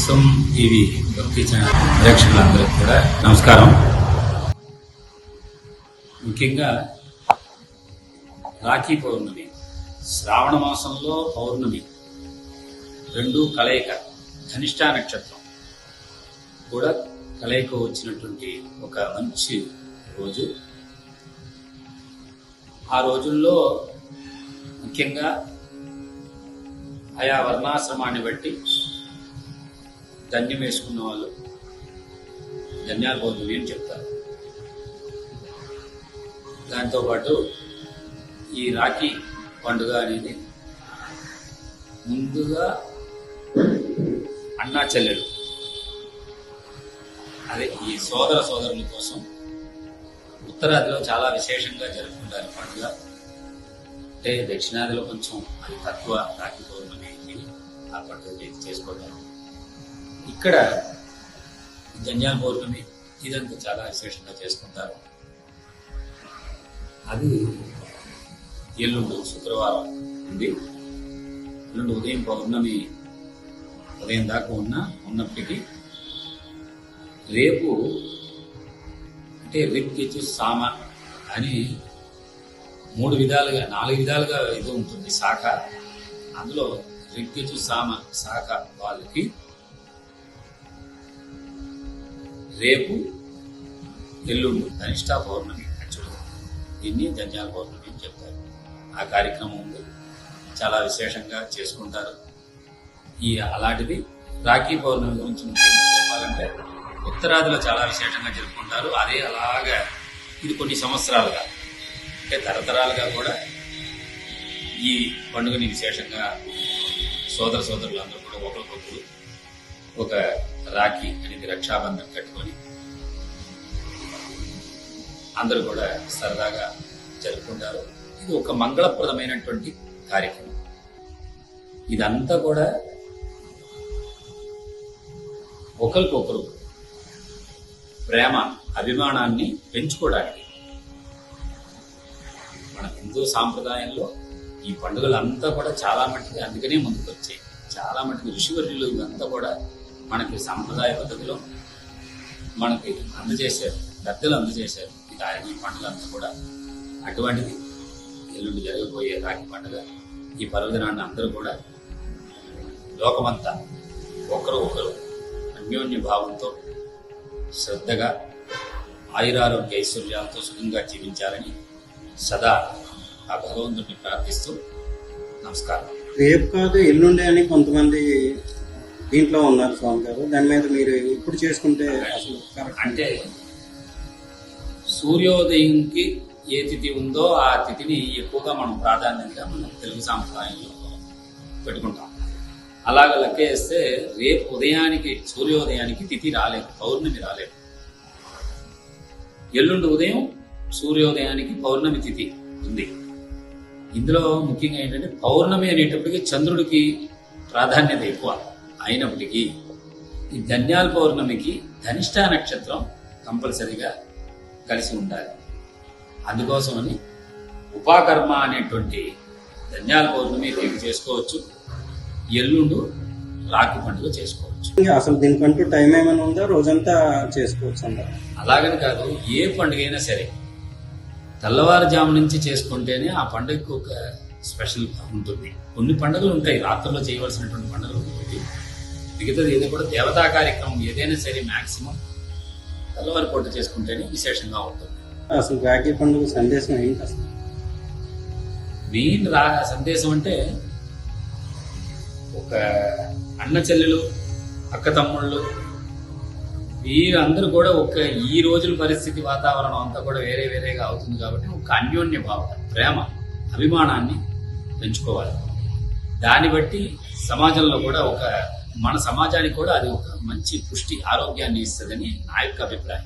సుమ్ TV భక్తి channel ప్రేక్షకులందరికీ కూడా నమస్కారం. ముఖ్యంగా రాఖీ పౌర్ణమి, శ్రావణ మాసంలో పౌర్ణమి రెండు కలయిక, ధనిష్టా నక్షత్రం కూడా కలయిక వచ్చినటువంటి ఒక మంచి రోజు. ఆ రోజుల్లో ముఖ్యంగా ఆయా వర్ణాశ్రమాన్ని బట్టి ధన్యం వేసుకున్న వాళ్ళు ధన్యాల పౌర్ణమి అని చెప్తారు. దాంతోపాటు ఈ రాఖీ పండుగ అనేది ముందుగా అన్నా చెల్లెలు, అదే ఈ సోదరుల కోసం ఉత్తరాదిలో చాలా విశేషంగా జరుపుకుంటారు పండుగ. అంటే దక్షిణాదిలో కొంచెం అది తక్కువ రాఖీ పౌర్ణమి ఆ పండుగ చేసుకోవడం. ఇక్కడ ధన్యాల పౌర్ణమి ఇదంతా చాలా విశేషంగా చేసుకుంటారు. అది ఎల్లుండి శుక్రవారం ఉంది. ఎల్లుండి ఉదయం పౌర్ణమి ఉదయం దాకా ఉన్నప్పటికీ రేపు అంటే రిక్కిచు సామ అని 4 విధాలుగా ఇది ఉంటుంది శాఖ. అందులో రిక్కిచు సామ శాఖ వాళ్ళకి రేపు ఎల్లుండి ధనిష్టా పౌర్ణమి, యాక్చువల్గా దీన్ని ధన్యాల పౌర్ణమి అని చెప్తారు. ఆ కార్యక్రమం ఉంది, చాలా విశేషంగా చేసుకుంటారు. అలాంటిది రాఖీ పౌర్ణమి గురించి ముఖ్యంగా చెప్పాలంటే ఉత్తరాదిలో చాలా విశేషంగా జరుపుకుంటారు. అదే అలాగా ఇది కొన్ని సంవత్సరాలుగా అంటే తరతరాలుగా కూడా ఈ పండుగని విశేషంగా సోదరులందరూ కూడా ఒకరికొకరు ఒక రాఖీ అనేది రక్షాబంధం కట్టుకొని అందరూ కూడా సరదాగా జరుపుకుంటారు. ఇది ఒక మంగళప్రదమైనటువంటి కార్యక్రమం. ఇదంతా కూడా ఒకరికొకరు ప్రేమ అభిమానాన్ని పెంచుకోవడానికి మన హిందూ సాంప్రదాయంలో ఈ పండుగలంతా కూడా చాలా మట్టుకు అందుకనే ముందుకు వచ్చాయి. చాలా మట్టుకు ఋషివర్యులు ఇవంతా కూడా మనకి సాంప్రదాయ పద్ధతిలో మనకి అందజేశారు, పెద్దలు అందజేశారు. ఈ పండుగ అంతా కూడా అటువంటిది ఎల్లుండి జరగబోయే రాఖీ పండుగ. ఈ పర్వదినాన్ని అందరూ కూడా లోకమంతా ఒకరు అన్యోన్య భావంతో శ్రద్ధగా ఆయురారోగ్య ఐశ్వర్యాలతో సుఖంగా జీవించాలని సదా ఆ భగవంతుడిని ప్రార్థిస్తూ నమస్కారం. రేపు కాదు ఎల్లుండి అని కొంతమంది దీంట్లో ఉన్నారు స్వామి గారు. దాని మీద మీరు ఇప్పుడు చేసుకుంటే అసలు అంటే సూర్యోదయంకి ఏ తిథి ఉందో ఆ తిథిని ఎక్కువగా మనం ప్రాధాన్యతగా మనం తెలుగు సాంప్రదాయంలో పెట్టుకుంటాం. అలాగ లెక్క వేస్తే రేపు ఉదయానికి సూర్యోదయానికి తిథి రాలేదు, పౌర్ణమి రాలేదు. ఎల్లుండి ఉదయం సూర్యోదయానికి పౌర్ణమి తిథి ఉంది. ఇందులో ముఖ్యంగా ఏంటంటే పౌర్ణమి అనేటప్పటికీ చంద్రుడికి ప్రాధాన్యత ఎక్కువ అయినప్పటికీ ఈ ధన్యాల పౌర్ణమికి ధనిష్టా నక్షత్రం కంపల్సరిగా కలిసి ఉండాలి. అందుకోసమని ఉపాకర్మ అనేటువంటి ధన్యాల పౌర్ణమి రేపు చేసుకోవచ్చు, ఎల్లుండు రాఖీ పండుగ చేసుకోవచ్చు. అసలు దీనికంటూ టైం ఏమైనా ఉందా, రోజంతా చేసుకోవచ్చు అంటారు? అలాగని కాదు, ఏ పండుగ అయినా సరే తెల్లవారుజాము నుంచి చేసుకుంటేనే ఆ పండుగకు ఒక స్పెషల్ ఉంటుంది. కొన్ని పండుగలు ఉంటాయి రాత్రుల్లో చేయవలసినటువంటి పండుగలు ఉంటుంది. మిగతాది ఏదో కూడా దేవతా కార్యక్రమం ఏదైనా సరే మాక్సిమం తెల్లవారి పూట చేసుకుంటేనే విశేషంగా ఉంటుంది. అసలు రాఖీ పండుగ సందేశం ఏంటి అసలు? మెయిన్ సందేశం అంటే ఒక అన్న చెల్లెలు, అక్క తమ్ముళ్ళు వీరందరూ కూడా ఒక ఈ రోజుల పరిస్థితి వాతావరణం అంతా కూడా వేరేగా అవుతుంది కాబట్టి ఒక అన్యోన్య భావన, ప్రేమ, అభిమానాన్ని పెంచుకోవాలి. దాన్ని బట్టి సమాజంలో కూడా మన సమాజానికి కూడా అది ఒక మంచి పుష్టి, ఆరోగ్యాన్ని ఇస్తుందని నా యొక్క అభిప్రాయం.